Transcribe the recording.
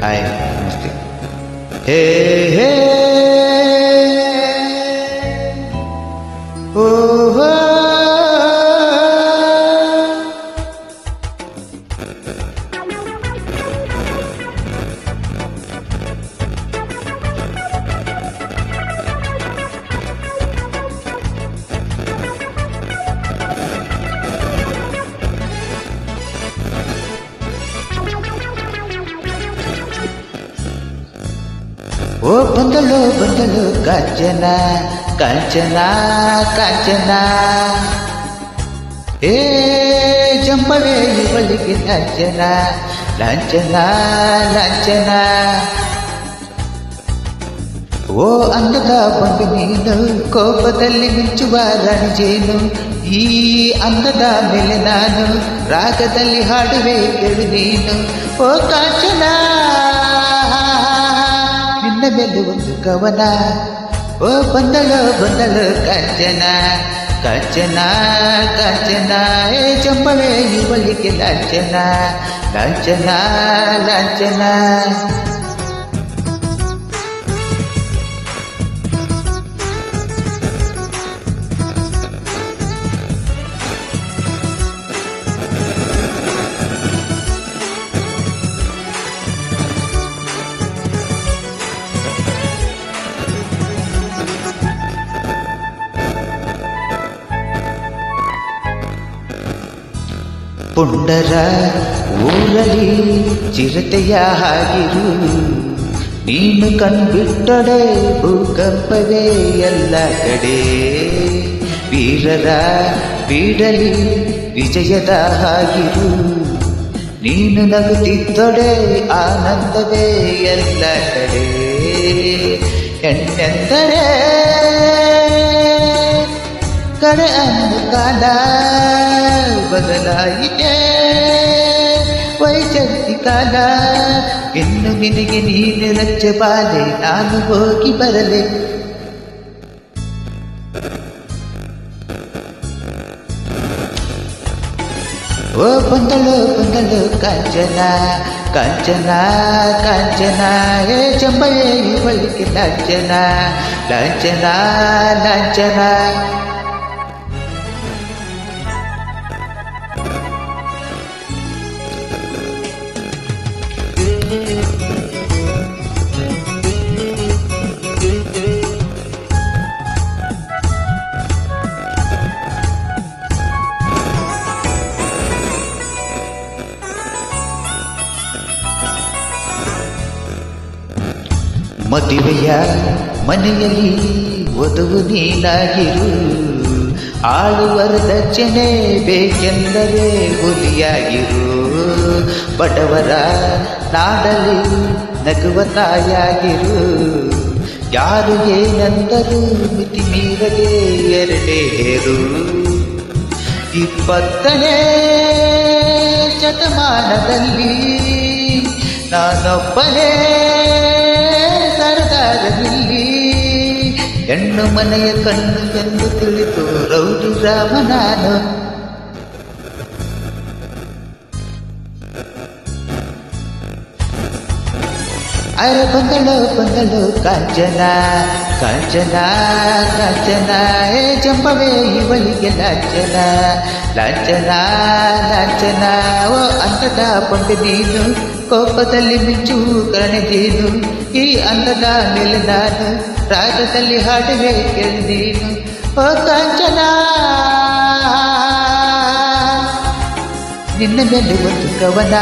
Hi ನಮಸ್ತೆ. ಹೇ ಹೇ ಓಹೋ ಓ ಬಂದಳು ಬಂದಳು ಕಾಂಚನ ಕಾಂಚನ ಕಾಂಚನ ಏ ಜಂಬವೇ ಇವಳಿಗೆ ಲಾಂಛನ ಲಾಂಛನ ಲಾಂಛನ. ಓ ಅಂದದ ಬಂದು ನೀನು ಕೋಪದಲ್ಲಿ ಮಿಂಚುವ ರಣಜೇನು, ಈ ಅಂದದ ಮೇಲೆ ನಾನು ರಾಗದಲ್ಲಿ ಹಾಡುವೆ ಕೇಳು ನೀನು. ಓ ಕಾಂಚನ ನಿನ್ನ ಮೇಲೆ ಒಂದು ಕವನ. ಓ ಬಂದಳು ಬಂದಳು ಕಾಂಚನ ಕಾಂಚನ ಕಾಂಚನ ಏ ಜಂಬವೇ ಇವಳಿಗೆ ಲಾಂಛನ ಲಾಂಛನ ಲಾಂಛನ. ಪುಂಡರ ಊರಲ್ಲಿ ಚಿರತೆಯ ಹಾಗಿರು, ನೀನು ಕಣ್ಬಿಟ್ಟಡೆ ಭೂಕಂಪವೇ ಎಲ್ಲ ಕಡೆ. ವೀರರ ಬೀಡಲಿ ವಿಜಯದ ಹಾಗಿರು, ನೀನು ನಗುತ್ತಿದ್ದೊಡೆ ಆನಂದವೇ ಎಲ್ಲ ಕಡೆ. ಹೆಣ್ಣೆಂದರೆ ಕಡೆ ಅಂದು ಕಾಲ ಬದಲಾಯಿತೆ ವೈಜಂತಿ ಕಾಲ. ಇನ್ನು ನಿನಗೆ ನೀನು ರಚ್ಚ ಬಾಲೆ ನಾನು ಹೋಗಿ ಬರಲೆ. ಓ ಬಂದಳು ಬಂದಳು ಕಾಂಚನ ಕಾಂಚನ ಕಾಂಚನ ಏ ಜಂಬವೇ ಇವಳಿಗೆ ಲಾಂಛನ ಲಾಂಛನ ಲಾಂಛನ. ಮದುವೆಯ ಮನೆಯಲ್ಲಿ ವಧುವು ನೀನಾಗಿರು, ಆಳುವರ ದಕ್ಷಿಣೆ ಬೇಕೆಂದರೆ ಹುಲಿಯಾಗಿರು. ಬಡವರ ನಾಡಲಿ ನಗುವ ತಾಯಾಗಿರು, ಯಾರು ಏನಂದರೂ ಮಿತಿ ಮೀರದೆ ಎರಡೇ ಹೇರು. 20ನೇ ಶತಮಾನದಲ್ಲಿ ನಾನೊಬ್ಬನೇ ಸರ್ದಾರದಲ್ಲಿ, ಹೆಣ್ಣು ಮನೆಯ ಕಣ್ಣು ಎಂದು ತಿಳಿದು ರೌಡಿ ರಾಮ ನಾನು. ಅರೆ ಬಂದಳು ಬಂದಳು ಕಾಂಚನ ಕಾಂಚನ ಕಾಂಚನ ಏ ಜಂಬವೇ ಇವಳಿಗೆ ಲಾಂಛನ ಲಾಂಛನ ಲಾಂಛನ. ಓ ಅಂದದ ಬಂದು ನೀನು ಕೋಪದಲ್ಲಿ ಮಿಂಚು ಕರಣೆದೇನು, ಈ ಅಂದದ ಮೇಲೆ ನಾನು ರಾಗದಲ್ಲಿ ಹಾಡುವೆ ಕೇಳು ನೀನು. ಓ ಕಾಂಚನ ನಿನ್ನ ಮೇಲೆ ಒಂದು ಕವನ.